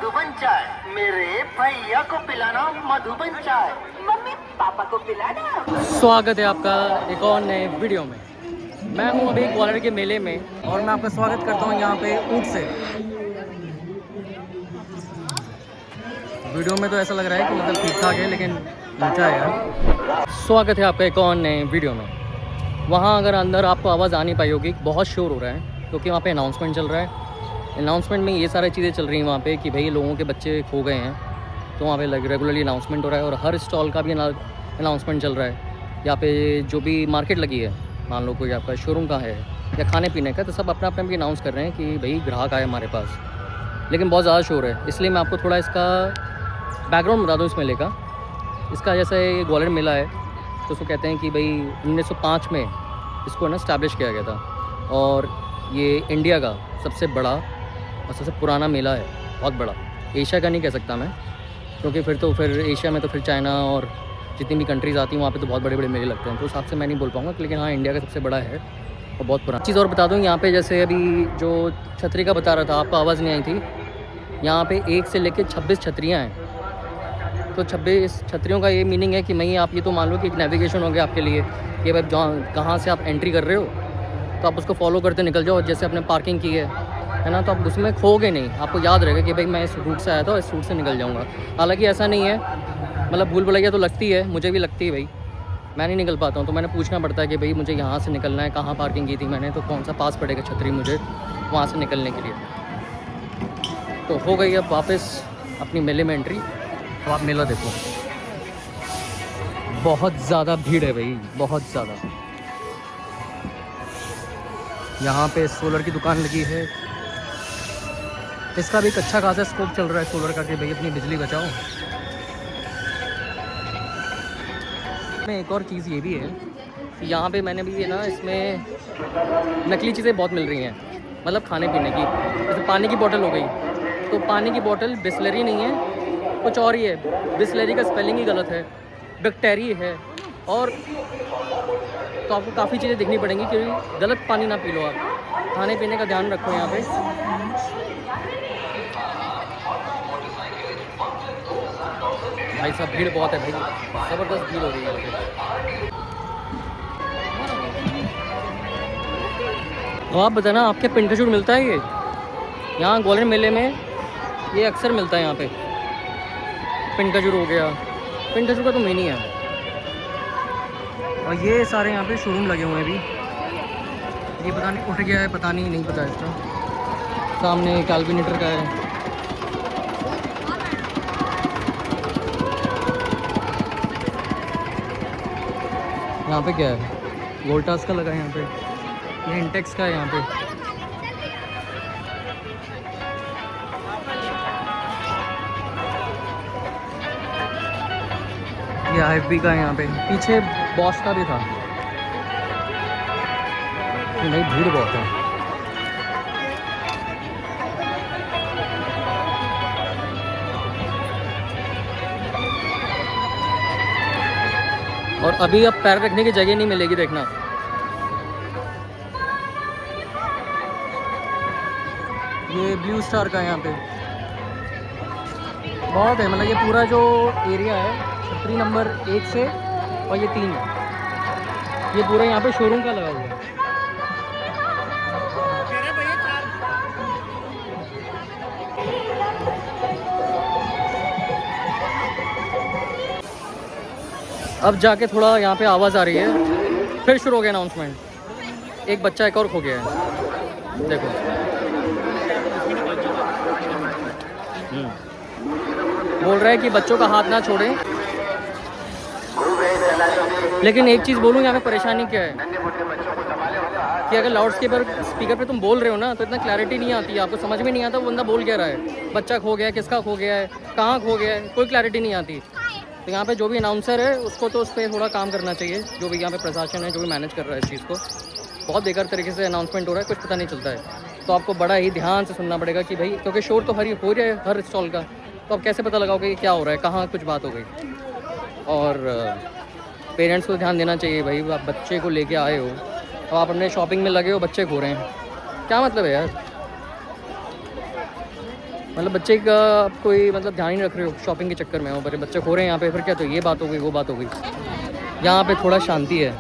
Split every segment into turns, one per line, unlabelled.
मधुबन चाय। मेरे भैया को पिलाना मधुबन चाय।
मम्मी पापा को पिलाना।
स्वागत है आपका एक और नए वीडियो में। मैं हूं अभी ग्वालियर के मेले में और मैं आपका स्वागत करता हूं यहां पे ऊंट से। वीडियो में तो ऐसा लग रहा है कि मतलब ठीक ठाक है, लेकिन ऊंचा है यार। स्वागत है आपका एक और नए वीडियो में। वहाँ अगर अंदर आपको आवाज़ आ नहीं पाई होगी, बहुत शोर हो रहा है क्योंकि वहाँ पे अनाउंसमेंट चल रहा है। अनाउंसमेंट में ये सारी चीज़ें चल रही हैं वहाँ पे कि भाई लोगों के बच्चे खो गए हैं, तो वहाँ पे रेगुलरली अनाउंसमेंट हो रहा है और हर स्टॉल का भी अनाउंसमेंट चल रहा है। यहाँ पे जो भी मार्केट लगी है, मान लो कोई आपका शोरूम का है या खाने पीने का, तो सब अपना अपना भी अनाउंस कर रहे हैं कि भाई ग्राहक आए हमारे पास। लेकिन बहुत ज़्यादा शोर है, इसलिए मैं आपको थोड़ा इसका बैकग्राउंड बता दूँ इस मेले का। इसका जैसे ग्वालियर मेला है तो उसको कहते हैं कि भाई 1905 में इसको ना स्टैब्लिश किया गया था और ये इंडिया का सबसे बड़ा और सबसे पुराना मेला है। बहुत बड़ा, एशिया का नहीं कह सकता मैं, क्योंकि फिर एशिया में तो फिर चाइना और जितनी भी कंट्रीज़ आती हैं वहाँ पे तो बहुत बड़े बड़े मेले लगते हैं, तो उस हिसाब से मैं नहीं बोल पाऊँगा, लेकिन हाँ इंडिया का सबसे बड़ा है और बहुत पुराना। चीज़ और बता दूँ, यहाँ पे जैसे अभी जो छतरी का बता रहा था, आपको आवाज़ नहीं आई थी, यहाँ पे 1 से लेकर 26 छतरियाँ हैं। तो 26 छतरियों का ये मीनिंग है कि नहीं, आप ये तो मान लो कि एक नेविगेशन हो गया आपके लिए कि भाई कहाँ से आप एंट्री कर रहे हो तो आप उसको फॉलो करते निकल जाओ। जैसे आपने पार्किंग की है ना, तो आप उसमें खोगे नहीं, आपको याद रहेगा कि भाई मैं इस रूट से आया था और इस रूट से निकल जाऊँगा। हालांकि ऐसा नहीं है, मतलब भूल भुलैया तो लगती है, मुझे भी लगती है भाई, मैं नहीं निकल पाता हूँ, तो मैंने पूछना पड़ता है कि भाई मुझे यहाँ से निकलना है, कहाँ पार्किंग की थी मैंने, तो कौन सा पास पड़ेगा छतरी मुझे वहाँ से निकलने के लिए। तो हो गई अब वापस अपनी मेले में एंट्री। तो आप मेला देखो, बहुत ज़्यादा भीड़ है भाई, बहुत ज़्यादा। यहाँ पे सोलर की दुकान लगी है, इसका भी एक अच्छा खासा स्कोप चल रहा है सोलर का कि भाई अपनी बिजली बचाओ। में एक और चीज़ ये भी है कि यहाँ पे मैंने भी है ना, इसमें नकली चीज़ें बहुत मिल रही हैं, मतलब खाने पीने की। जैसे पानी की बोतल हो गई, तो पानी की बोतल बिस्लरी नहीं है, कुछ और ही है। बिस्लरी का स्पेलिंग ही गलत है, बैक्टेरिया है। और तो आपको काफ़ी चीज़ें देखनी पड़ेंगी क्योंकि गलत पानी ना पी लो आप। खाने पीने का ध्यान रखो यहाँ पे। भाई साहब भीड़ बहुत है भाई, ज़बरदस्त भीड़ हो रही है। तो आप बताना, आपके पिंड खजूर मिलता है ये यहाँ ग्वालियर मेले में? ये अक्सर मिलता है यहाँ पे, पिंड खजूर हो गया। पिंड खजूर का तो मेन ही है। और ये सारे यहाँ पे शोरूम लगे हुए हैं अभी। ये पता नहीं उठ गया है, पता नहीं पता इसका। सामने कैलविनेटर का है। यहाँ पे क्या है, वोल्टास का लगा है यहाँ पे, ये इंटेक्स का है यहाँ पे। ये IFB का है यहाँ पे, पीछे बॉस का भी था। नहीं, भीड़ बहुत है। और अभी अब पैर रखने की जगह नहीं मिलेगी, देखना। ये ब्लू स्टार का है यहाँ पे, बहुत है, मतलब ये पूरा जो एरिया है छतरी नंबर 1 से और ये 3 है, ये पूरा यहाँ पे शोरूम का लगा हुआ है। अब जाके थोड़ा यहाँ पे आवाज़ आ रही है, फिर शुरू हो गया अनाउंसमेंट। एक बच्चा एक और खो गया है, देखो। बोल रहा है कि बच्चों का हाथ ना छोड़ें। लेकिन एक चीज़ बोलूँ, यहाँ पे परेशानी क्या है कि अगर लाउड स्पीकर पे तुम बोल रहे हो ना, तो इतना क्लैरिटी नहीं आती है, आपको समझ में नहीं आता वो बंदा बोल क्या रहा है। बच्चा खो गया है, किसका खो गया है, कहाँ खो गया है, कोई क्लैरिटी नहीं आती। तो यहाँ पे जो भी अनाउंसर है उसको तो उस पर थोड़ा काम करना चाहिए, जो भी यहाँ पे प्रशासन है जो भी मैनेज कर रहा है इस चीज़ को। बहुत बेकार तरीके से अनाउंसमेंट हो रहा है, कुछ पता नहीं चलता है। तो आपको बड़ा ही ध्यान से सुनना पड़ेगा कि भाई, क्योंकि शोर तो हो रहा है हर स्टॉल का, तो अब कैसे पता लगाओगे कि क्या हो रहा है, कहाँ कुछ बात हो गई। और पेरेंट्स को ध्यान देना चाहिए भाई, आप बच्चे को लेके आए हो, अब आप अपने शॉपिंग में लगे हो, बच्चे खो रहे हैं, क्या मतलब है यार। मतलब बच्चे का आप कोई मतलब ध्यान ही नहीं रख रहे हो शॉपिंग के चक्कर में, और बच्चे खो रहे हैं यहाँ पे, फिर क्या, तो ये बात हो गई वो बात हो गई। यहाँ पे थोड़ा शांति है,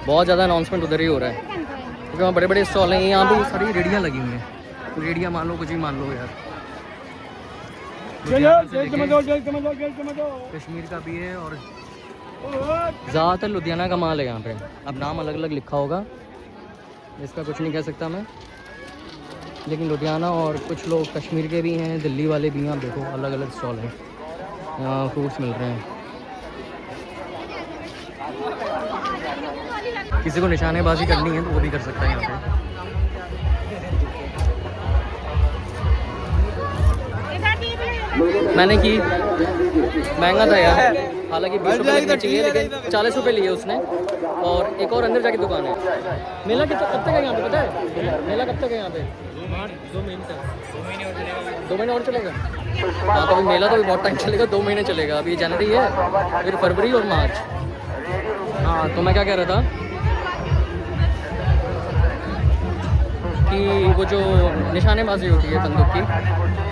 बहुत ज़्यादा अनाउंसमेंट उधर ही हो रहा है क्योंकि वहाँ बड़े बड़े स्टॉल हैं। यहाँ भी सारी रेडियाँ लगी हुई हैं, तो रेडियाँ मान लो कुछ भी मान लो यार। कश्मीर का भी है और ज़्यादातर लुधियाना का माल है यहाँ पे। अब नाम अलग अलग लिखा होगा, इसका कुछ नहीं कह सकता मैं, लेकिन लुधियाना और कुछ लोग कश्मीर के भी हैं, दिल्ली वाले भी हैं। आप देखो अलग अलग स्टॉल हैं, यहाँ फ्रूट्स मिल रहे हैं। किसी को निशानेबाजी करनी है तो वो भी कर सकता है यहाँ पे। मैंने की, महंगा था यार, हालांकि 20 रुपये लगने चाहिए, लेकिन 40 रुपये लिए उसने। और एक और अंदर जाके दुकान है। मेला कब तक है यहाँ पे पता है? मेला कब तक है यहाँ पे? 2 महीने तक। 2 महीने और चलेगा? हाँ, तो अभी मेला तो अभी बहुत टाइम चलेगा, 2 महीने चलेगा। अभी जनवरी है, फिर फरवरी और मार्च। हाँ, तो मैं क्या कह रहा था कि वो जो निशानेबाजी होती है बंदूक की,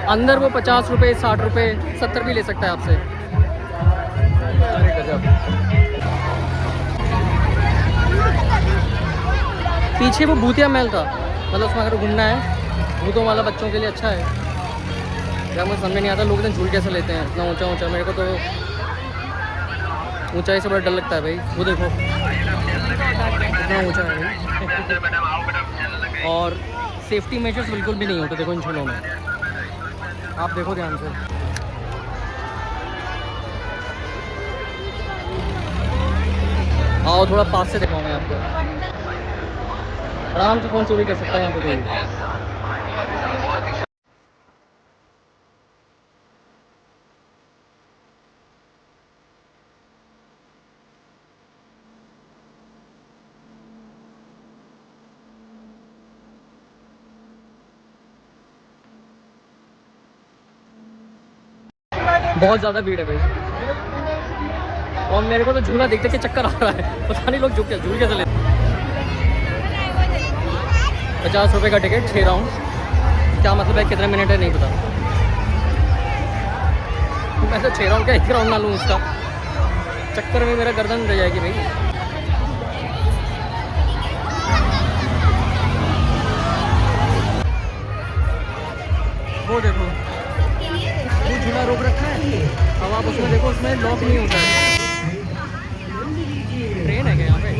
अंदर वो 50 रुपये, 60 रुपये, 70 भी ले सकता है आपसे। पीछे वो भूतिया महल था, मतलब उसमें अगर घूमना है भूतों वाला बच्चों के लिए अच्छा है। यार मुझे समझ में नहीं आता लोग इतना झूल कैसे लेते हैं, इतना ऊंचा ऊंचा। मेरे को तो ऊंचाई से बड़ा डर लगता है भाई। वो देखो कितना ऊंचा है भाई। और सेफ्टी मेजर्स बिल्कुल भी नहीं होते देखो इन झूलों में, आप देखो ध्यान से। आओ थोड़ा पास से दिखाऊँ मैं आपको। आराम से फ़ोन चोरी कर सकता है यहाँ पे कोई। बहुत ज़्यादा भीड़ है भाई, और मेरे को तो झूला देख देख के चक्कर आ रहा है। पता नहीं लोग झूल कैसे लेते। 50 रुपये का टिकट, 6 राउंड। क्या मतलब है, कितने मिनट है नहीं पता। मैं तो 6 राउंड का 1 राउंड ना लूँ, इसका चक्कर में मेरा गर्दन रह जाएगी भाई। वो देखो वो झूला रोक रखा है, अब आप उसमें देखो, उसमें लॉक नहीं होता है। ट्रेन है क्या यहाँ पे?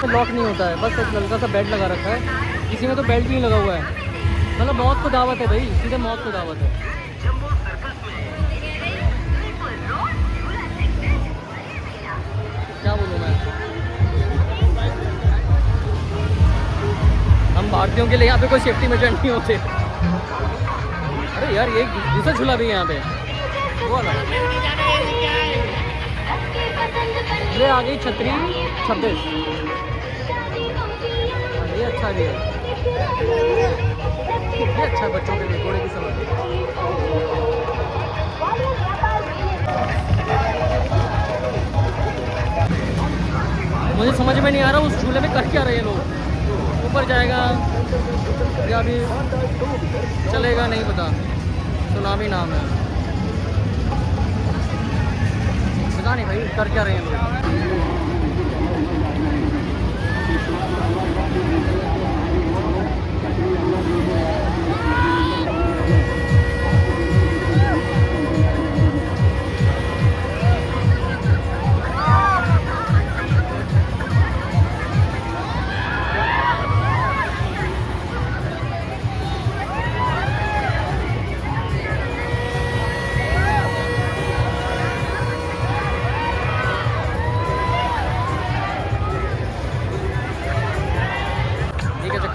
लॉक नहीं होता है, बस एक हल्का सा बेल्ट लगा रखा है। किसी में तो बेल्ट भी नहीं लगा हुआ है, मतलब मौत को दावत है भाई, सीधे मौत को दावत है। क्या बोलूँ मैं, हम भारतीयों के लिए यहाँ पे कोई सेफ्टी मेजर नहीं होते। अरे यार ये दूसरा झूला भी है यहाँ पे, वो वाला। ये आ गई छतरी 26, ये अच्छा भी है, ये अच्छा है बच्चों के लिए, घोड़े की सवारी। मुझे समझ में नहीं आ रहा उस झूले में कर क्या रहे हैं लोग। ऊपर जाएगा या भी चलेगा नहीं पता, सुनामी नाम है, पता नहीं भाई कर क्या रहे हैं लोग।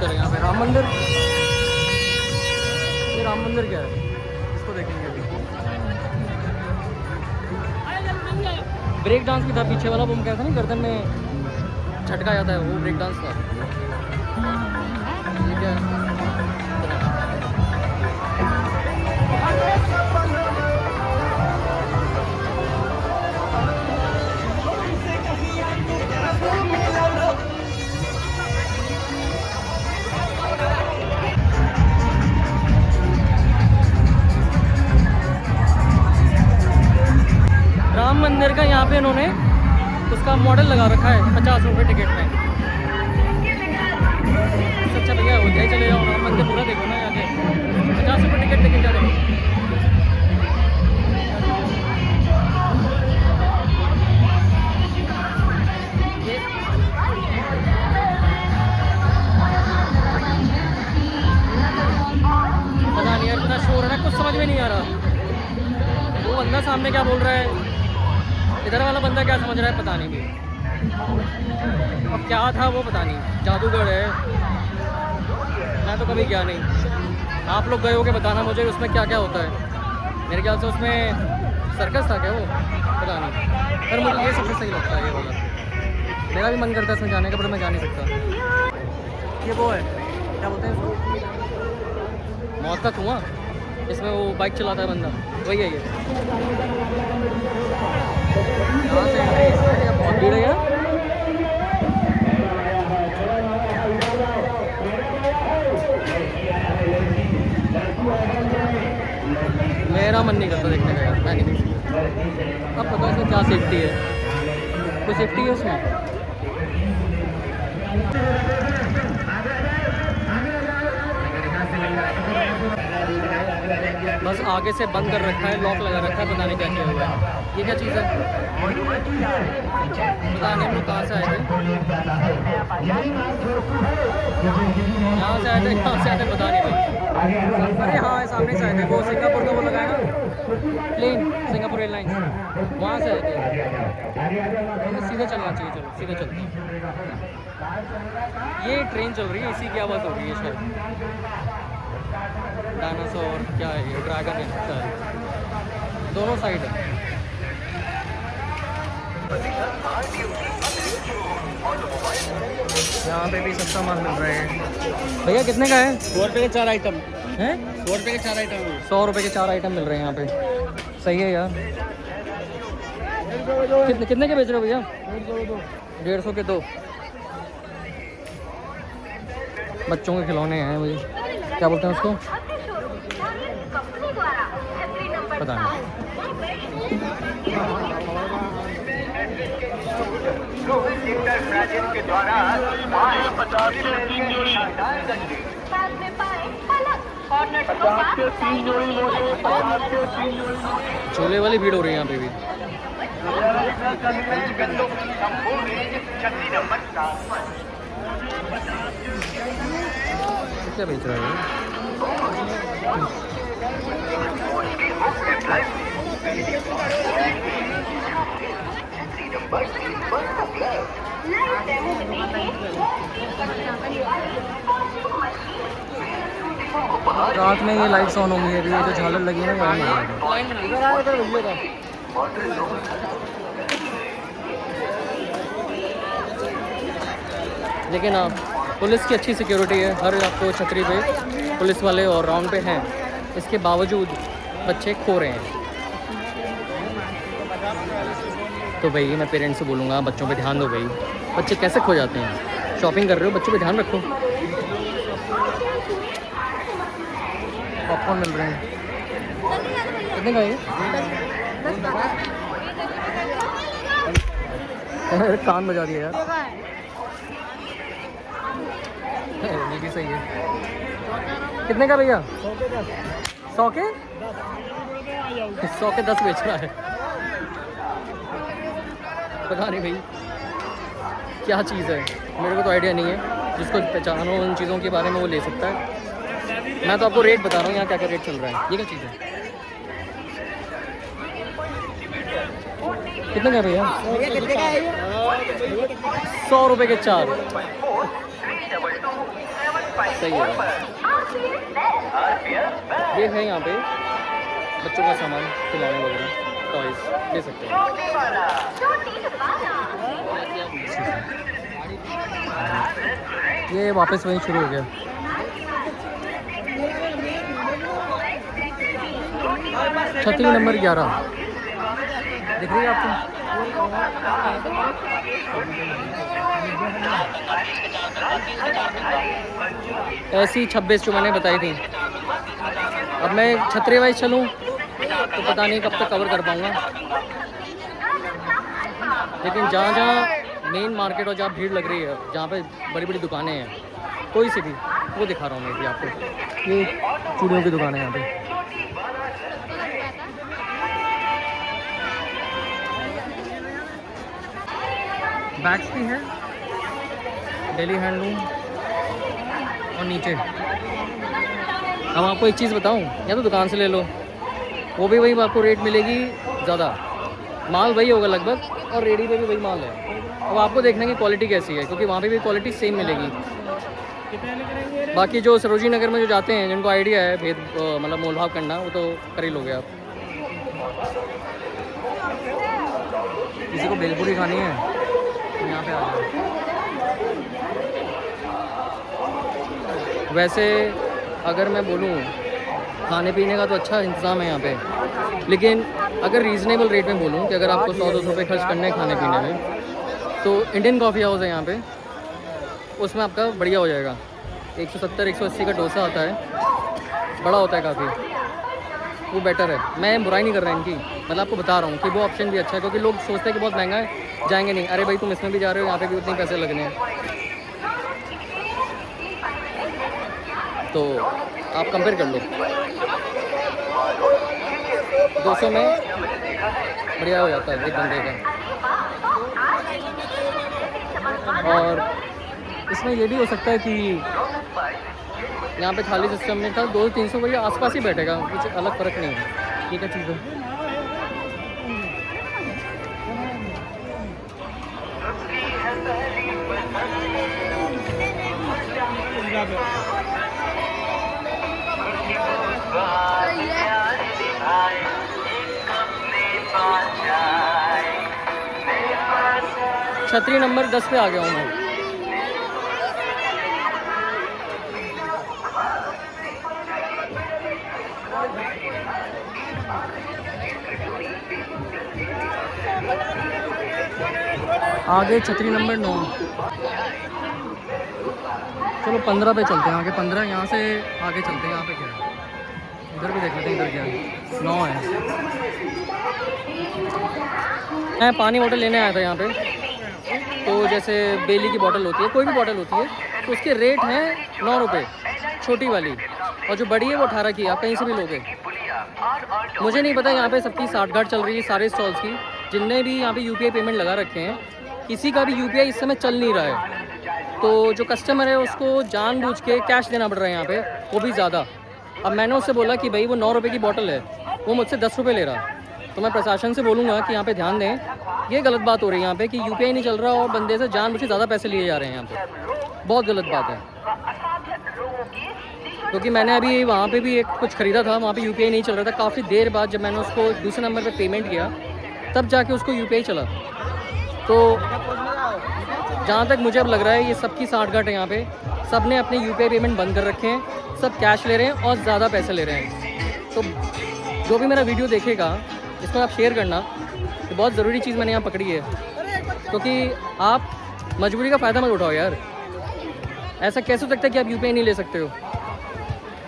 यहाँ पे राम मंदिर, ये राम मंदिर क्या है, इसको देखेंगे अभी। ब्रेक डांस भी था पीछे वाला, वो क्या था ना, गर्दन में झटका जाता है, वो ब्रेक डांस था। ठीक है, मंदिर का यहाँ पे इन्होंने उसका मॉडल लगा रखा है 50 रुपये टिकट में। अच्छा भैया हो जाए चले जाओ, राम मंदिर पूरा देखो ना यहाँ के 50 रुपये टिकट लेके क्या करो। पता नहीं यार इतना शोर है ना, कुछ समझ में नहीं आ रहा। वो बंदा सामने क्या बोल रहा है, इधर वाला बंदा क्या समझ रहा है पता नहीं भी। अब क्या था वो पता नहीं, जादूगर है, मैं तो कभी गया नहीं। आप लोग गए हो के बताना मुझे उसमें क्या क्या होता है। मेरे ख्याल से उसमें सर्कस था क्या वो, पता नहीं। पर मुझे ये सबसे सही लगता है ये वाला। मेरा भी मन करता है इसमें जाने का, पर मैं जा नहीं सकता। ये वो है क्या बोलते हैं इसको, मौत का कुआं, इसमें वो बाइक चलाता है बंदा, वही है ये। यहाँ से बहुत भीड़ है यार। मेरा मन नहीं करता देखने का यार, मैं नहीं देख सकता। अब पता है इसमें क्या सेफ्टी है, कोई सेफ्टी है उसमें? बस आगे से बंद कर रखा है, लॉक लगा रखा है, पता नहीं क्या किया हुआ है। ये क्या चीज़ है पता नहीं। हम लोग कहाँ से आए थे, यहाँ से आए थे, कहाँ से आए थे पता नहीं भाई। अरे हाँ सामने से आए थे, वो सिंगापुर का वो लगाया ना प्लेन, सिंगापुर एयरलाइंस, वहाँ से आए थे। सीधे चलना चाहिए, चलो सीधे चलते हैं। ये ट्रेन चल रही है, इसी की आवाज़ हो रही है शायद। डायनासोर क्या है ये, ड्रैगन है शायद, दोनों साइड है। यहाँ पे भी सस्ता माल मिल रहा है। भैया कितने का है?
100 रुपये के 4 आइटम
हैं?
100 रुपये के 4 आइटम
100 रुपये के 4 आइटम मिल रहे हैं यहाँ पे, सही है यार। कितने के बेच रहे हो भैया? 150 के 2। बच्चों के खिलौने हैं, मुझे क्या बोलते हैं उसको पता नहीं।
के द्वारा
झूले वाली भीड़ हो रही है यहाँ पे भी। क्या बेच रहा है? रात में ये लाइट्स ऑन होंगी, अभी ये जो झालर लगी है ना ऑन होगी। लेकिन हाँ पुलिस की अच्छी सिक्योरिटी है, हर आपको छतरी पे पुलिस वाले और राउंड पे हैं। इसके बावजूद बच्चे खो रहे हैं। तो भाई मैं पेरेंट्स से बोलूँगा बच्चों पे ध्यान दो भाई, बच्चे कैसे खो जाते हैं। शॉपिंग कर रहे हो, बच्चों पे ध्यान रखो। पॉपकॉर्न मिल रहे हैं, कितने का ये? कान बजा दिया यार। ये भी सही है। कितने का भैया? 100 के 10 बेच रहा है। पता नहीं भाई क्या चीज़ है, मेरे को तो आइडिया नहीं है। जिसको पहचानो उन चीज़ों के बारे में वो ले सकता है। मैं तो आपको रेट बता रहा हूँ यहाँ क्या क्या रेट चल रहा है। ये क्या चीज़ है? कितने का भैया? 100 रुपये के 4। सही है। ये है यहाँ पे बच्चों का सामान, खिलौने वगैरह, टॉयज ले सकते हैं। ये वापस वहीं शुरू हो गया। छतरी नंबर 11 दिख रही है आपको? ऐसी 26 जो मैंने बताई थी। अब मैं छतरी वाइज चलूँ तो पता नहीं कब तक कवर कर पाऊँगा। लेकिन जहाँ जहाँ मेन मार्केट और जहाँ भीड़ लग रही है, जहाँ पे बड़ी बड़ी दुकानें हैं, कोई सी भी, वो दिखा रहा हूँ मैं भी आपको। ये चूड़ियों की दुकान है यहाँ पे। बैग्स भी है, दिल्ली हैंडलूम, और नीचे अब आपको एक चीज़ बताऊं, या तो दुकान से ले लो, वो भी वही आपको रेट मिलेगी ज़्यादा, माल वही होगा लगभग, और रेडी पे भी वही माल है। अब आपको देखना कि क्वालिटी कैसी है, क्योंकि वहाँ पे भी क्वालिटी सेम मिलेगी। बाकी जो सरोजी नगर में जो जाते हैं, जिनको आइडिया है भेद मतलब मोल भाव करना, वो तो कर ही लोगे आप। किसी को भेलपुरी खानी है तो यहाँ पे आ जाओ। वैसे अगर मैं बोलूँ खाने पीने का तो अच्छा इंतज़ाम है यहाँ पे, लेकिन अगर रीज़नेबल रेट में बोलूँ कि अगर आपको 100-200 रुपये खर्च करने हैं खाने पीने में, तो इंडियन कॉफ़ी हाउस है यहाँ पे, उसमें आपका बढ़िया हो जाएगा। 170-180 का डोसा आता है, बड़ा होता है काफ़ी, वो बेटर है। मैं बुराई नहीं कर रहा इनकी, मतलब आपको बता रहा हूँ कि वो ऑप्शन भी अच्छा है, क्योंकि लोग सोचते हैं कि बहुत महंगा है, जाएंगे नहीं। अरे भाई तुम इसमें भी जा रहे हो, यहाँ पे भी उतने पैसे लगने हैं, तो आप कंपेयर कर लो। 200 में बढ़िया हो जाता है एक बंदे का। और इसमें ये भी हो सकता है कि यहाँ पे थाली सिस्टम में था 200-300 वही आसपास ही बैठेगा, कुछ अलग फ़र्क नहीं है। ठीक है चीज़ है। छतरी नंबर 10 पे आ गया हूँ मैं। आगे छतरी नंबर 9। चलो 15 पे चलते हैं, आगे 15, यहाँ से आगे चलते हैं। यहाँ पे क्या है, इधर भी देख लेते हैं, इधर क्या है। 9 है। मैं पानी बोतल लेने आया था यहाँ पे, तो जैसे बेली की बोतल होती है, कोई भी बोतल होती है, तो उसके रेट हैं 9 रुपये छोटी वाली, और जो बड़ी है वो 18 की। आप कहीं से भी लोगे। मुझे नहीं पता यहाँ पे सबकी साठगांठ चल रही है सारे स्टॉल्स की, जिनने भी यहाँ पे यूपीआई पेमेंट लगा रखे हैं, किसी का भी यूपीआई इस समय चल नहीं रहा है। तो जो कस्टमर है उसको जानबूझ के कैश देना पड़ रहा है यहाँ पे, वो भी ज़्यादा। अब मैंने उससे बोला कि भाई वो 9 रुपये की बोतल है, वो मुझसे 10 रुपये ले रहा। तो मैं प्रशासन से बोलूँगा कि यहाँ पे ध्यान दें, ये गलत बात हो रही है यहाँ पे कि यूपीआई नहीं चल रहा और बंदे से जानबूझ के ज़्यादा पैसे लिए जा रहे हैं यहाँ पे। बहुत गलत बात है, क्योंकि मैंने अभी वहाँ पे भी एक कुछ ख़रीदा था, वहाँ पे यूपीआई नहीं चल रहा था। काफ़ी देर बाद जब मैंने उसको दूसरे नंबर पे पेमेंट किया, तब जाके उसको यूपीआई चला। तो जहाँ तक मुझे अब लग रहा है ये सबकी साठगांठ है यहाँ पे, सब ने अपने यूपीआई पेमेंट बंद कर रखे हैं, सब कैश ले रहे हैं और ज़्यादा पैसे ले रहे हैं। तो जो भी मेरा वीडियो देखेगा, इसको आप शेयर करना। ये बहुत ज़रूरी चीज़ मैंने यहाँ पकड़ी है, क्योंकि आप मजबूरी का फ़ायदा मत उठाओ यार। ऐसा कैसे हो सकता है कि आप यूपीआई नहीं ले सकते हो?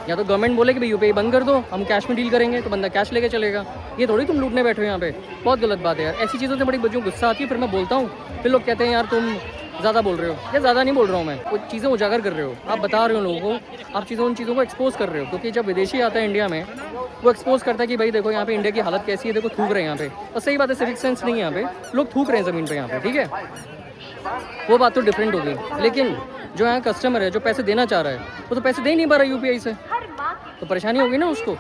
या तो गवर्नमेंट बोले कि भाई यूपीआई बंद कर दो, हम कैश में डील करेंगे, तो बंदा कैश लेके चलेगा। ये थोड़ी तुम लूटने बैठे हो यहाँ पे। बहुत गलत बात है यार, ऐसी चीज़ों से बड़ी बच्चों गुस्सा आती है। फिर मैं बोलता हूँ, फिर लोग कहते हैं यार तुम ज़्यादा बोल रहे हो। या ज़्यादा नहीं बोल रहा हूँ मैं, वो चीज़ें उजागर कर रहे हो, आप बता रहे हो लोगों को, आप उन चीज़ों को एक्सपोज कर रहे हो। क्योंकि जब विदेशी आता है इंडिया में, वो एक्सपोज करता है कि भाई देखो यहाँ पे इंडिया की हालत कैसी है, देखो थूक रहे हैं यहाँ पे। और सही बात है, सिविक सेंस नहीं है यहाँ पे, लोग थूक रहे हैं ज़मीन पर यहाँ पे, ठीक है, वो बात तो डिफरेंट होगी। लेकिन जो यहाँ कस्टमर है, जो पैसे देना चाह रहा है, वो तो पैसे दे ही नहीं पा रहा यूपीआई से, तो परेशानी होगी ना उसको।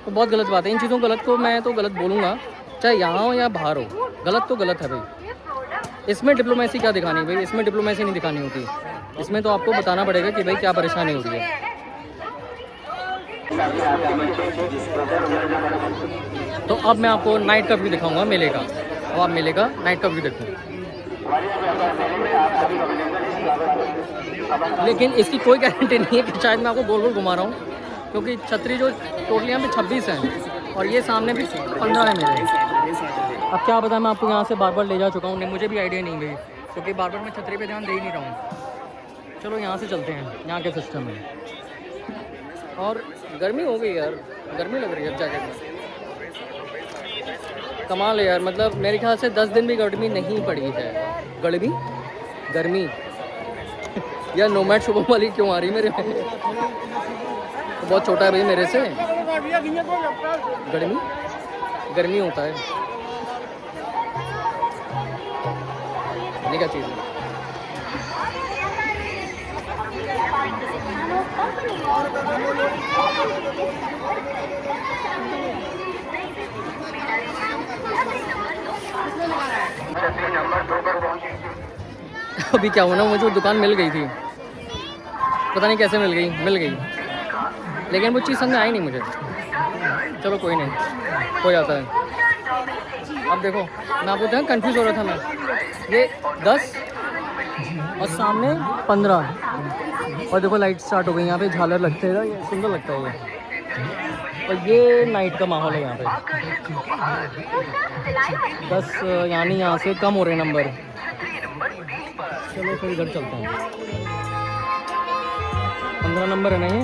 तो बहुत गलत बात है। इन चीज़ों गलत को मैं तो गलत बोलूँगा, चाहे यहाँ हो या बाहर हो। गलत तो गलत है भाई। इसमें डिप्लोमेसी क्या दिखानी भाई? इसमें डिप्लोमेसी नहीं दिखानी होती। इसमें तो आपको बताना पड़ेगा कि भाई क्या परेशानी हो रही है। तो अब मैं आपको नाइट का व्यू दिखाऊंगा मेले का, और आप मेले का नाइट का व्यू देखो। लेकिन इसकी कोई गारंटी नहीं है कि शायद मैं आपको गोल गोल घुमा रहा हूँ, क्योंकि छतरी जो टोटली यहाँ पे 26 हैं और ये सामने भी 15 है मेरे। अब क्या पता, मैं आपको यहाँ से बार बार ले जा चुका हूँ, मुझे भी आइडिया नहीं भाई, क्योंकि बार बार मैं छतरी पे ध्यान दे ही नहीं रहा हूँ। चलो यहाँ से चलते हैं, यहाँ के सिस्टम है। और गर्मी हो गई यार, गर्मी लग रही है अब जैकेट में। कमाल है यार, मतलब मेरे ख्याल से 10 दिन भी गर्मी नहीं पड़ी है। गर्मी यार नोमैड शुभम वाली क्यों आ रही मेरे में? बहुत छोटा है भाई मेरे से। गर्मी होता है, ये क्या चीज़ है? अभी क्या हुआ ना, मुझे वो दुकान मिल गई थी, पता नहीं कैसे मिल गई, लेकिन वो चीज़ समझ आई नहीं मुझे। चलो कोई नहीं, हो जाता है। अब देखो मैं आपको देखा कंफ्यूज हो रहा था मैं, ये 10 और सामने 15, और देखो लाइट स्टार्ट हो गई यहाँ पे, झालर लगते हैं ना, ये सुंदर लगता है ये। और ये नाइट का माहौल है यहाँ पे। 10 यानी यहाँ से कम हो रहे नंबर। चलो फिर इधर चलते हैं। 15 नंबर है ना ये।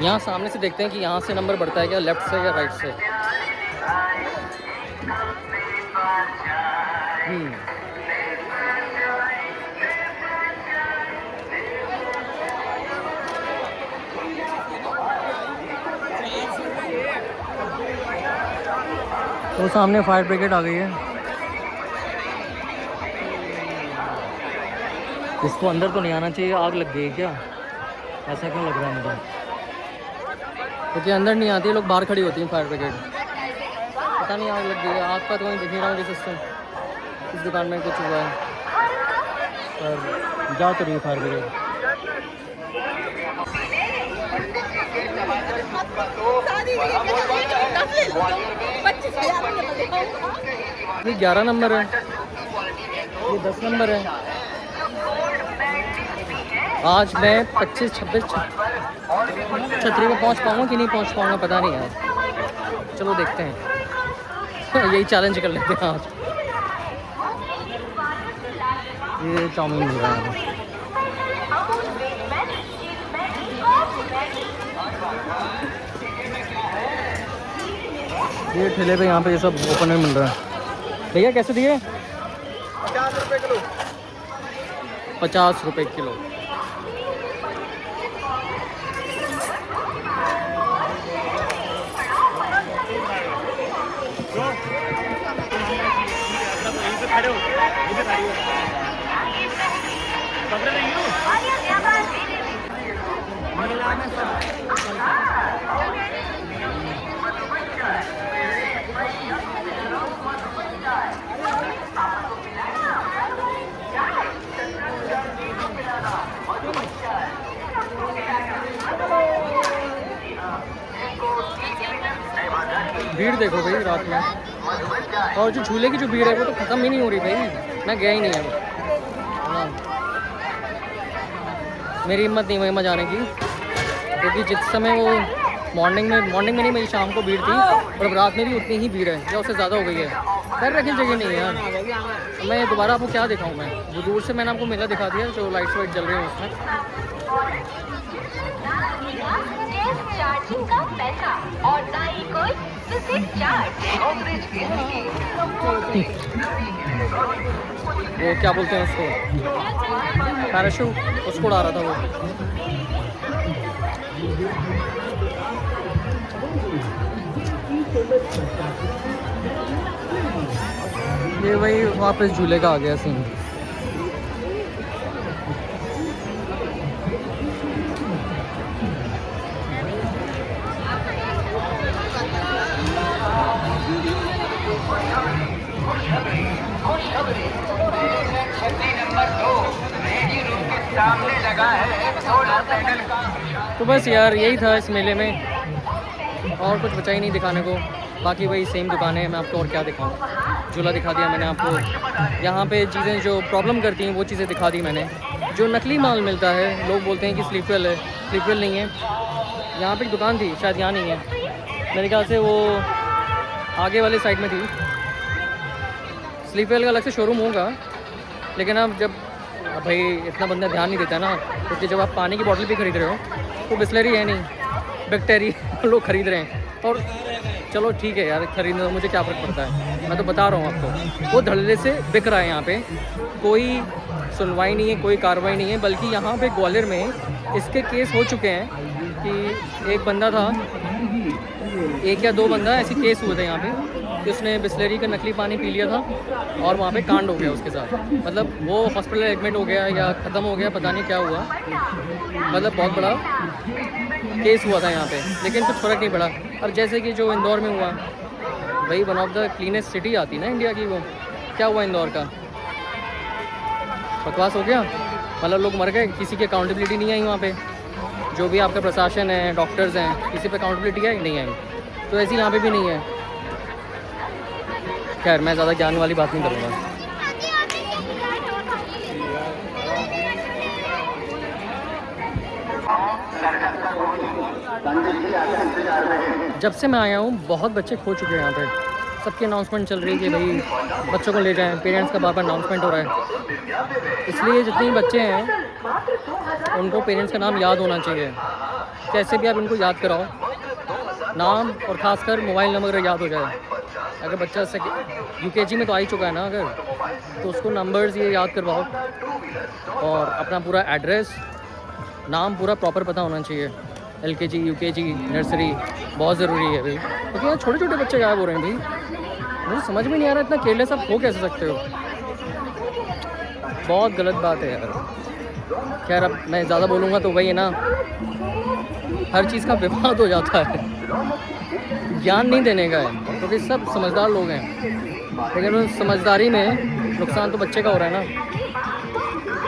यहाँ सामने से देखते हैं कि यहाँ से नंबर बढ़ता है क्या, लेफ्ट से या राइट से। तो सामने फायर ब्रिगेड आ गई है। इसको अंदर तो नहीं आना चाहिए, आग लग गई क्या? ऐसा क्यों लग रहा है मुझे? क्योंकि अंदर नहीं आती, लोग बाहर खड़ी होती हैं फायर ब्रिगेड। पता नहीं आग लग गई है, आग का तो वहीं दिख नहीं रहा मुझे सिस्टम। इस दुकान में कुछ हुआ है पर जा तो रही फायर ब्रिगेड। ये 11 नंबर है, ये 10 नंबर है। आज मैं 25-26 छतरी में पहुंच पाऊंगा कि नहीं पहुंच पाऊंगा पता नहीं यार। चलो देखते हैं, यही चैलेंज कर लेते हैं आज। ये चाउमीन मिल रहा है। ये ठेले पे यहाँ पे ये सब ओपन में मिल रहा है। भैया कैसे दिए?
50 रुपये किलो।
50 रुपये किलो। भीड़ देखो भाई रात में, और जो झूले की जो भीड़ है वो तो ख़त्म ही नहीं हो रही भाई। मैं गया ही नहीं है, मेरी हिम्मत नहीं हुई वहाँ जाने की, क्योंकि जिस समय वो मॉर्निंग में नहीं, मेरी शाम को भीड़ थी, और अब रात में भी उतनी ही भीड़ है या उससे ज़्यादा हो गई है। पैर रखने जगह नहीं है यार। मैं दोबारा आपको क्या दिखाऊँ? मैं वो दूर से मैंने आपको मेला दिखा दिया, जो लाइट्स वाइट जल रही हैं उसमें।
चार्जिंग का पैसा और ना ही कोई विजिट चार्ज।
वो क्या बोलते हैं उसको, पैराशूट, उसको उड़ा रहा था वो। ये वही वापस झूले का आ गया सीन। तो बस यार यही था इस मेले में, और कुछ बचा ही नहीं दिखाने को। बाकी वही सेम दुकानें हैं, मैं आपको और क्या दिखाऊं। झूला दिखा दिया मैंने आपको, यहाँ पे चीज़ें जो प्रॉब्लम करती हैं वो चीज़ें दिखा दी मैंने। जो नकली माल मिलता है, लोग बोलते हैं कि स्लीपवेल है, स्लीपवेल नहीं है। यहाँ पे एक दुकान थी, शायद यहाँ नहीं है, मेरे ख्याल से वो आगे वाले साइड में थी। स्लीपवेल का अलग से शोरूम होगा, लेकिन अब जब भाई इतना बंदा ध्यान नहीं देता ना, क्योंकि जब आप पानी की बोतल भी खरीद रहे हो तो बिस्लरी है नहीं, बैक्टेरी लोग खरीद रहे हैं। और चलो ठीक है यार, खरीदना तो मुझे क्या फ़र्क पड़ता है, मैं तो बता रहा हूँ आपको, वो धड़ल्ले से बिक रहा है यहाँ पे, कोई सुनवाई नहीं है, कोई कार्रवाई नहीं है। बल्कि यहाँ पे ग्वालियर में इसके केस हो चुके हैं कि एक बंदा था, एक या दो बंदा ऐसे केस हुए थे यहाँ पे कि उसने बिस्लरी का नकली पानी पी लिया था और वहाँ पे कांड हो गया उसके साथ। मतलब वो हॉस्पिटल एडमिट हो गया या ख़त्म हो गया, पता नहीं क्या हुआ, मतलब बहुत बड़ा केस हुआ था यहाँ पे, लेकिन कुछ फ़र्क नहीं पड़ा। अब जैसे कि जो इंदौर में हुआ, वही one of the cleanest city आती ना इंडिया की, वो क्या हुआ इंदौर का, बकवास हो गया, मतलब लोग मर गए, किसी की अकाउंटेबिलिटी नहीं आई वहाँ पे, जो भी आपका प्रशासन है, डॉक्टर्स हैं, किसी पे अकाउंटेबिलिटी है नहीं आई, तो ऐसी यहाँ पे भी नहीं है। खैर मैं ज़्यादा ज्ञान वाली बात नहीं करूँगा। जब से मैं आया हूँ बहुत बच्चे खो चुके हैं यहाँ पे, सबकी अनाउंसमेंट चल रही है कि भाई बच्चों को ले जाएं, पेरेंट्स का बार बार अनाउंसमेंट हो रहा है, इसलिए जितने बच्चे हैं उनको पेरेंट्स का नाम याद होना चाहिए, कैसे भी आप इनको याद कराओ नाम, और ख़ासकर मोबाइल नंबर याद हो जाए। अगर बच्चा UKG में तो आ ही चुका है ना, अगर तो उसको नंबर्स ये याद करवाओ, और अपना पूरा एड्रेस, नाम पूरा प्रॉपर पता होना चाहिए। LKG UKG नर्सरी बहुत ज़रूरी है भाई, क्योंकि यहाँ छोटे छोटे बच्चे गायब हो रहे हैं भाई, मुझे समझ में नहीं आ रहा इतना केयरलेस आप हो कैसे सकते हो, बहुत गलत बात है यार। खैर अब मैं ज़्यादा बोलूँगा तो वही है ना, हर चीज़ का विवाद हो जाता है, ज्ञान नहीं देने का है, क्योंकि सब समझदार लोग हैं, लेकिन उस समझदारी में नुकसान तो बच्चे का हो रहा है ना,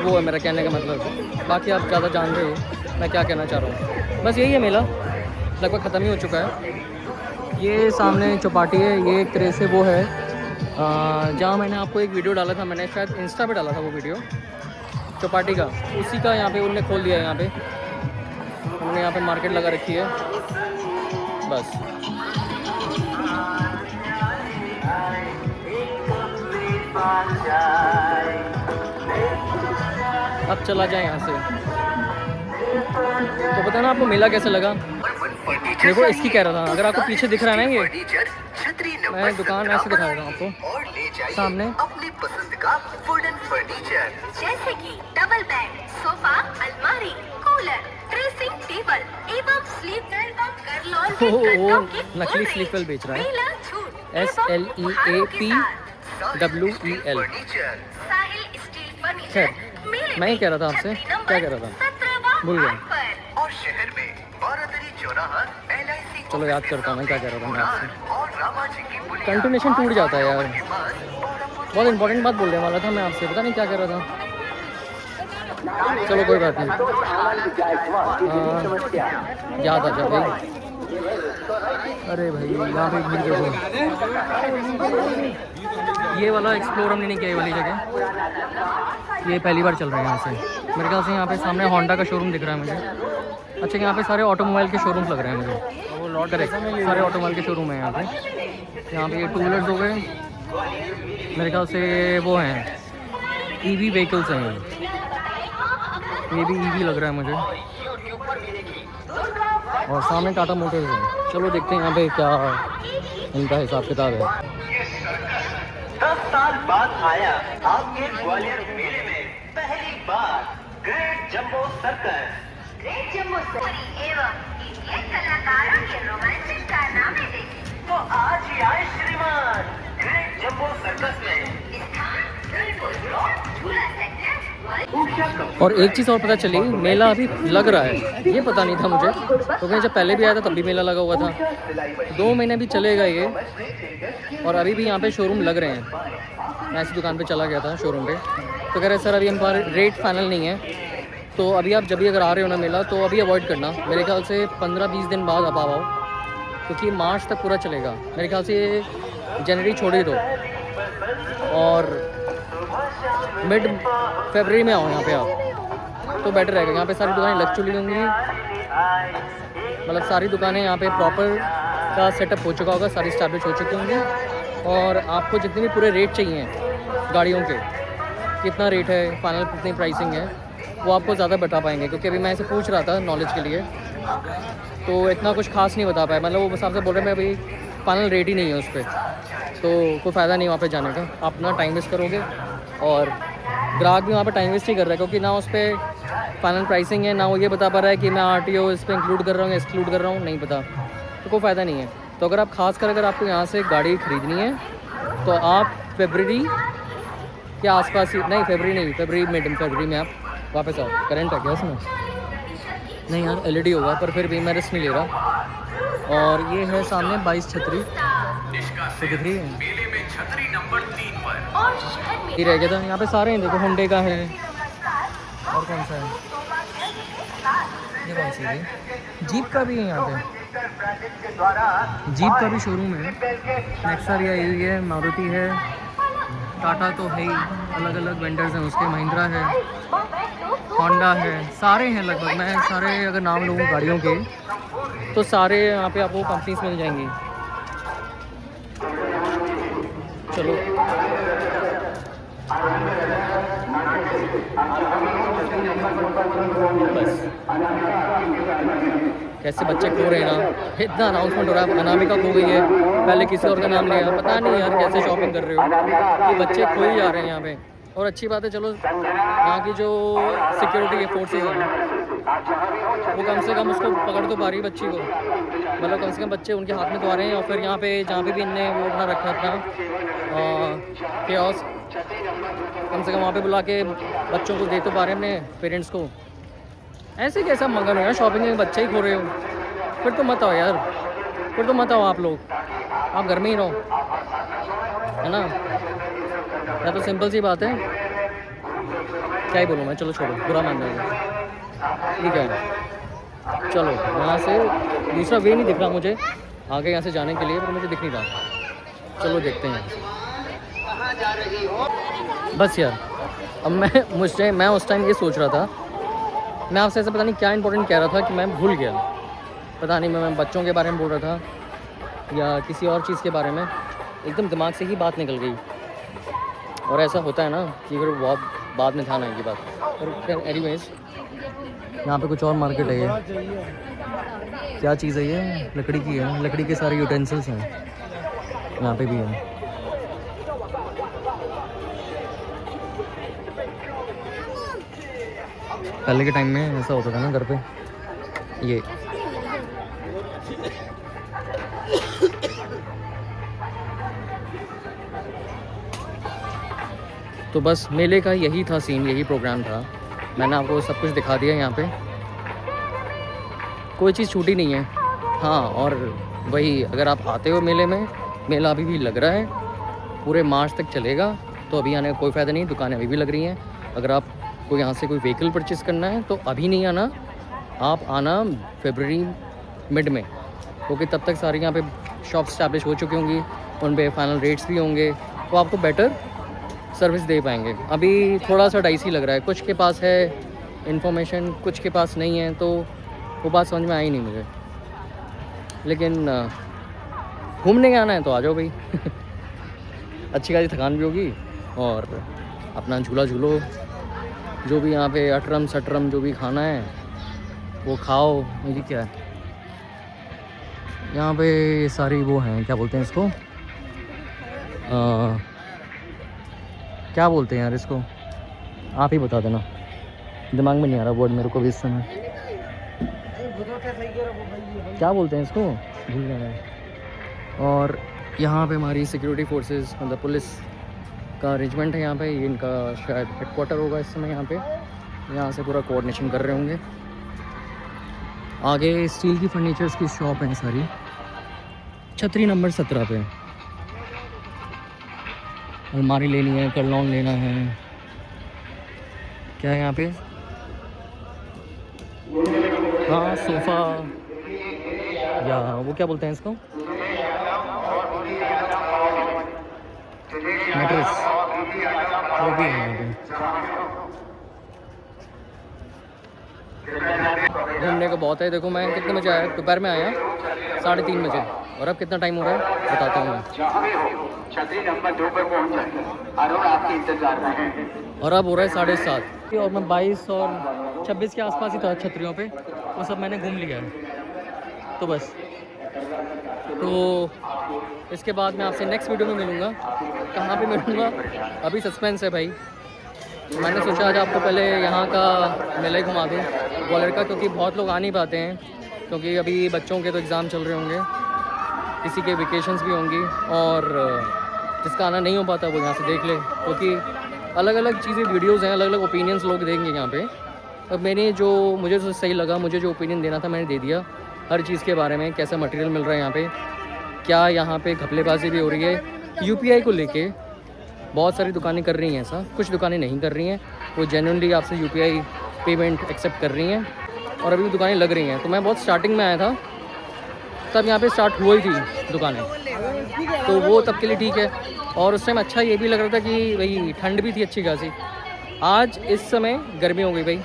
वो है मेरा कहने का मतलब। बाकी आप ज़्यादा जान रहे हो मैं क्या कहना चाह रहा हूँ, बस यही है, मेला लगभग ख़त्म ही हो चुका है। ये सामने चौपाटी है, ये एक तरह से वो है जहाँ मैंने आपको एक वीडियो डाला था, मैंने शायद इंस्टा पे डाला था वो वीडियो चौपाटी का, उसी का यहाँ पे उन्होंने खोल दिया है, यहाँ पे उन्होंने यहाँ पे मार्केट लगा रखी है बस। अब चला जाए यहाँ से। तो बताना आपको मेला कैसा लगा। देखो इसकी कह रहा था, अगर आपको पीछे दिख रहा है ना, ये मैं दुकान ऐसे दिखा रहा हूँ आपको सामने,
अपनी पसंद का वुडन फर्नीचर
जैसे कि डबल बेड, सोफा, अलमारी, कूलर, ड्रेसिंग टेबल एवं स्लीपर का करलौन के गद्दों की
नकली स्लीपर बेच रहा है,
मेला छूट
SLEAPWEL।
साहिल स्टील फर्नीचर
खैर मैं ही कह रहा था आपसे, क्या कह रहा था भूल गया,
और शहर में बारादरी चौराहा LIC।
चलो याद करता हूँ मैं क्या कह रहा था मैं आपसे,
और रामाजी की पुलिया
कंटिन्यूशन टूट जाता है यार,
के पास
बहुत इंपॉर्टेंट बात बोलने वाला था मैं आपसे, पता नहीं क्या कह रहा था, चलो कोई बात नहीं, याद आ जाए भाई। अरे भाई यहाँ पे भीड़ देखो, ये वाला एक्सप्लोर हमने नहीं किया, ये वाली जगह ये पहली बार चल रहे हैं यहाँ से, मेरे ख्याल से यहाँ पे सामने होंडा का शोरूम दिख रहा है मुझे। अच्छा यहाँ पे सारे ऑटोमोबाइल के शोरूम्स लग रहे हैं मुझे, वो लॉट करेक्ट सारे ऑटोमोबाइल के शोरूम हैं यहाँ पे। यहाँ पे ये टू व्हीलर्स हो गए, मेरे ख्याल से वो हैं EV व्हीकल्स हैं, ये भी EV लग रहा है मुझे, और सामने टाटा मोटर्स है। चलो देखते हैं यहाँ पे क्या इनका हिसाब किताब है।
10 साल बाद आया आपके ग्वालियर मेले में पहली बार Great Jumbo Circus.
Great Jumbo एवं इंडियन कलाकारों के रोमांचक कारनामे देखें।
तो आज ही आए श्रीमान ग्रेट जंबो सर्कस में।
और एक चीज़ और पता चली, मेला अभी लग रहा है, ये पता नहीं था मुझे, क्योंकि जब पहले भी आया था तब भी मेला लगा हुआ था, 2 महीने भी चलेगा ये, और अभी भी यहाँ पे शोरूम लग रहे हैं। मैं ऐसी दुकान पे चला गया था शोरूम पे, तो कह रहे सर अभी हमारे रेट फाइनल नहीं है, तो अभी आप जब भी अगर आ रहे हो ना मेला तो अभी अवॉइड करना, मेरे ख्याल से 15-20 दिन बाद आप आओ, क्योंकि मार्च तक पूरा चलेगा, मेरे ख्याल से जनवरी छोड़ ही दो, और मिड फरवरी में आओ यहाँ पे आप, तो बेटर रहेगा। यहाँ पे सारी दुकानें लग चुकी होंगी, मतलब सारी दुकानें यहाँ पे प्रॉपर का सेटअप हो चुका होगा, सारी स्टैब्लिश हो चुकी होंगी, और आपको जितने भी पूरे रेट चाहिए गाड़ियों के कितना रेट है, फाइनल कितनी प्राइसिंग है, वो आपको ज़्यादा बता पाएंगे। क्योंकि अभी मैं ऐसे पूछ रहा था नॉलेज के लिए, तो इतना कुछ खास नहीं बता पाया। मतलब वो बस आपसे बोल रहे हैं मैं अभी फाइनल रेट ही नहीं है उस पर, तो कोई फ़ायदा नहीं वहाँ पे जाने का। आप अपना टाइम वेस्ट करोगे और ग्राहक भी वहाँ पे टाइम वेस्ट ही कर रहा है, क्योंकि ना उस पर फाइनल प्राइसिंग है, ना वो ये बता पा रहा है कि मैं RTO इस पर इंक्लूड कर रहा हूँ या एक्सक्लूड कर रहा हूँ, नहीं पता, तो कोई फ़ायदा नहीं है। तो अगर आप खासकर अगर आपको यहाँ से गाड़ी ख़रीदनी है तो आप फरवरी के आसपास ही, नहीं फरवरी नहीं, फरवरी में आप वापस आओ। करंट है क्या इसमें? नहीं यार LED होगा, पर फिर भी मैं रिस्क नहीं ले रहा। और ये है सामने 22 छतरी, तो दिख रही है ये रह गया था। यहाँ पे सारे हैं, देखो होंडे का है, और कौन सा है, ये कौन सी है, जीप का भी है यहाँ पे, जीप का भी शोरूम है। नेक्सा यही है, मारुति है, टाटा तो है ही, अलग अलग वेंडर्स हैं उसके, महिंद्रा है, होंडा है, सारे हैं लगभग। मैं सारे अगर नाम लूँ गाड़ियों के तो सारे यहाँ पे आपको कंपनीज मिल जाएंगी। चलो बस कैसे बच्चे खो रहे हैं ना, इतना अनाउंसमेंट हो रहा है, अनामिका खो गई है, पहले किसी और का नाम लिया, पता नहीं यार कैसे शॉपिंग कर रहे हो, कि बच्चे खो ही जा रहे हैं यहाँ पे। और अच्छी बात है, चलो यहाँ की जो सिक्योरिटी फोर्सेस हैं वो कम से कम उसको पकड़ तो पा रही है बच्ची को, मतलब कम से कम बच्चे उनके हाथ में तो आ रहे हैं। और फिर यहाँ पे जहाँ पे भी इनने वो अपना रखा अपना केओस, कम से कम वहाँ पे बुला के बच्चों को दे तो पा रहे हैं अपने पेरेंट्स को। ऐसे कैसा मंगन हो यार, शॉपिंग में बच्चे ही खो रहे हो, फिर तो मत आओ यार, फिर तो मत आओ आप लोग, आप घर में ही रहो, है ना। या तो सिंपल सी बात है, क्या ही बोलूँ मैं, चलो छोड़ो, बुरा मान जाएगा, ठीक है। चलो यहाँ से दूसरा वे नहीं दिख रहा मुझे आगे यहाँ से जाने के लिए, पर मुझे दिख नहीं रहा, चलो देखते हैं। बस यार अब मैं उस टाइम ये सोच रहा था, मैं आपसे ऐसा पता नहीं क्या इंपॉर्टेंट कह रहा था कि मैं भूल गया, पता नहीं मैं बच्चों के बारे में बोल रहा था या किसी और चीज़ के बारे में, एकदम दिमाग से ही बात निकल गई। और ऐसा होता है ना कि फिर बहुत बाद में ध्यान आएगी बात। और फिर एनीवेज यहाँ पे कुछ और मार्केट है, ये क्या चीज़ है, ये लकड़ी की है, लकड़ी के सारे यूटेंसिल्स हैं यहाँ पे भी है। पहले के टाइम में ऐसा होता था ना घर पे, ये तो बस मेले का यही था सीन, यही प्रोग्राम था। मैंने आपको सब कुछ दिखा दिया यहाँ पे, कोई चीज़ छूटी नहीं है। हाँ, और वही अगर आप आते हो मेले में, मेला अभी भी लग रहा है, पूरे मार्च तक चलेगा, तो अभी आने का कोई फ़ायदा नहीं, दुकानें अभी भी लग रही हैं। अगर आप को यहाँ से कोई व्हीकल परचेज़ करना है तो अभी नहीं आना, आप आना फरवरी मिड में, क्योंकि तब तक सारी यहाँ पे शॉप स्टैब्लिश हो चुकी होंगी, उन पे फाइनल रेट्स भी होंगे, तो आपको बेटर सर्विस दे पाएंगे। अभी थोड़ा सा डाइसी लग रहा है, कुछ के पास है इन्फॉर्मेशन, कुछ के पास नहीं है, तो वो बात समझ में आई नहीं मुझे। लेकिन घूमने आना है तो आ जाओ भाई अच्छी खासी थकान भी होगी और अपना झूला झूलो, जो भी यहाँ पे अटरम सटरम जो भी खाना है वो खाओ। ये क्या है यहाँ पे, सारी वो हैं, क्या बोलते हैं इसको, क्या बोलते हैं यार इसको, आप ही बता देना, दिमाग में नहीं आ रहा वर्ड मेरे को भी इस समय, क्या बोलते हैं इसको, भूल गया मैं। और यहाँ पे हमारी सिक्योरिटी फोर्सेस, मतलब पुलिस का अरेंजमेंट है यहाँ पे, ये इनका शायद हेडक्वार्टर होगा इस समय यहाँ पे, यहाँ से पूरा कोऑर्डिनेशन कर रहे होंगे। आगे स्टील की फर्नीचर्स की शॉप है सारी, छतरी नंबर 17 पे। अलमारी लेनी है, करलौन लेना है, क्या है यहाँ पे, हाँ सोफ़ा, या वो क्या बोलते हैं इसको, मैट्रेस, वो भी है यहाँ पे। घूमने को बहुत है। देखो मैं कितने बजे आया, दोपहर में आया 3:30 बजे, और अब कितना टाइम हो रहा है बताता हूँ मैं।
छतरी नंबर 2 पर पहुंच जाए, अरुण आपके इंतजार में है।
और अब हो रहा है 7:30 और मैं 22 और 26 के आसपास ही था छतरियों पे, वो सब मैंने घूम लिया है। तो बस, तो इसके बाद मैं आपसे नेक्स्ट वीडियो में मिलूँगा। कहाँ पे मिलूँगा अभी सस्पेंस है भाई। मैंने सोचा आज आपको पहले यहाँ का मेला ही घुमा दूँ ग्वालियर का, क्योंकि बहुत लोग आ नहीं पाते हैं, क्योंकि अभी बच्चों के तो एग्ज़ाम चल रहे होंगे, किसी के वेकेशंस भी होंगी, और जिसका आना नहीं हो पाता वो यहाँ से देख ले, क्योंकि अलग अलग चीज़ें वीडियोज़ हैं, अलग अलग ओपिनियंस लोग देंगे यहाँ पे। अब मैंने जो मुझे जो सही लगा, मुझे जो ओपिनियन देना था मैंने दे दिया हर चीज़ के बारे में, कैसा मटेरियल मिल रहा है यहाँ पे, क्या यहाँ पे घपलेबाजी भी हो रही है। यूपीआई को लेके बहुत सारी दुकानें कर रही हैं ऐसा, कुछ दुकानें नहीं कर रही हैं, वो जेन्युइनली आपसे यूपीआई पेमेंट एक्सेप्ट कर रही हैं, और अभी भी दुकानें लग रही हैं। तो मैं बहुत स्टार्टिंग में आया था, तब यहाँ पे स्टार्ट हुई थी दुकानें, तो वो तब के लिए ठीक है। और उस टाइम अच्छा ये भी लग रहा था कि भाई ठंड भी थी अच्छी खासी। आज इस समय गर्मी हो गई भाई,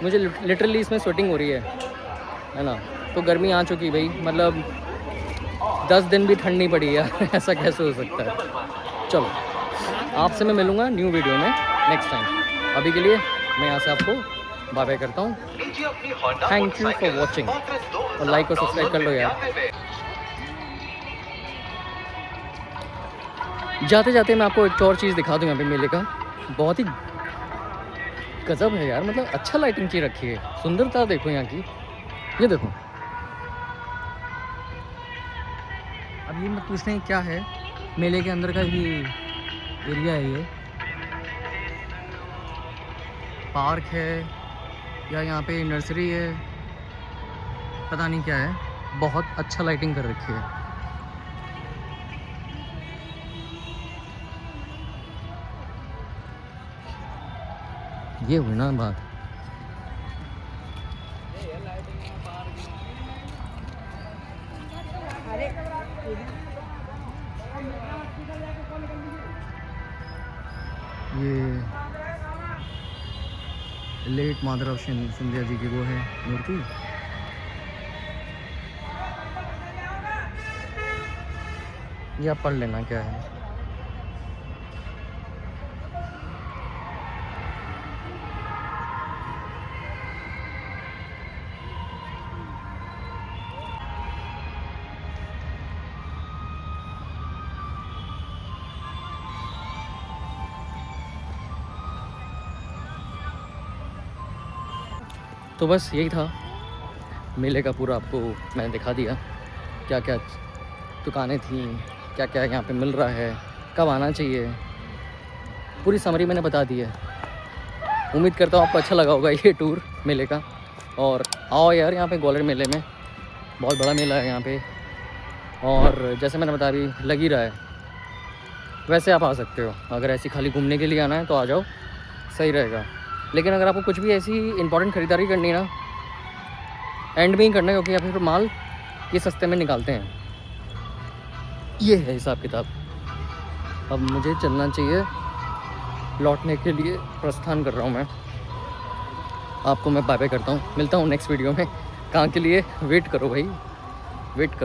मुझे लिटरली इसमें स्वेटिंग हो रही है ना। तो गर्मी आ चुकी भाई, मतलब 10 दिन भी ठंड नहीं पड़ी यार ऐसा कैसे हो सकता है। चलो, आपसे मैं मिलूँगा न्यू वीडियो में नेक्स्ट टाइम। अभी के लिए मैं यहाँ से आपको बाय बाय करता हूँ। थैंक यू फॉर वॉचिंग, और लाइक और सब्सक्राइब कर लो यार। जाते जाते मैं आपको एक और चीज़ दिखा दूँ यहाँ पे मेले का, बहुत ही गजब है यार, मतलब अच्छा लाइटिंग की रखी है, सुंदरता देखो यहाँ की, ये देखो। अब ये मत पूछते हैं क्या है, मेले के अंदर का ही एरिया है, ये पार्क है या यहाँ पे नर्सरी है, पता नहीं क्या है, बहुत अच्छा लाइटिंग कर रखी है। ये हुई ना बात। ये लेट माधव सिंधिया जी की वो है मूर्ति। ये आप पढ़ लेना क्या है। तो बस यही था मेले का पूरा, आपको मैंने दिखा दिया क्या क्या दुकानें थी, क्या क्या यहाँ पे मिल रहा है, कब आना चाहिए, पूरी समरी मैंने बता दी है। उम्मीद करता हूँ आपको अच्छा लगा होगा ये टूर मेले का। और आओ यार यहाँ पे ग्वालियर मेले में, बहुत बड़ा मेला है यहाँ पे, और जैसे मैंने बताया अभी लग ही रहा है। वैसे आप आ सकते हो, अगर ऐसी खाली घूमने के लिए आना है तो आ जाओ, सही रहेगा। लेकिन अगर आपको कुछ भी ऐसी इंपॉर्टेंट ख़रीदारी करनी है ना, एंड में ही करना है, क्योंकि या फिर माल ये सस्ते में निकालते हैं। ये है हिसाब किताब। अब मुझे चलना चाहिए, लौटने के लिए प्रस्थान कर रहा हूँ मैं। आपको मैं बाय बाय करता हूँ, मिलता हूँ नेक्स्ट वीडियो में। कहाँ के लिए वेट करो भाई, वेट करो।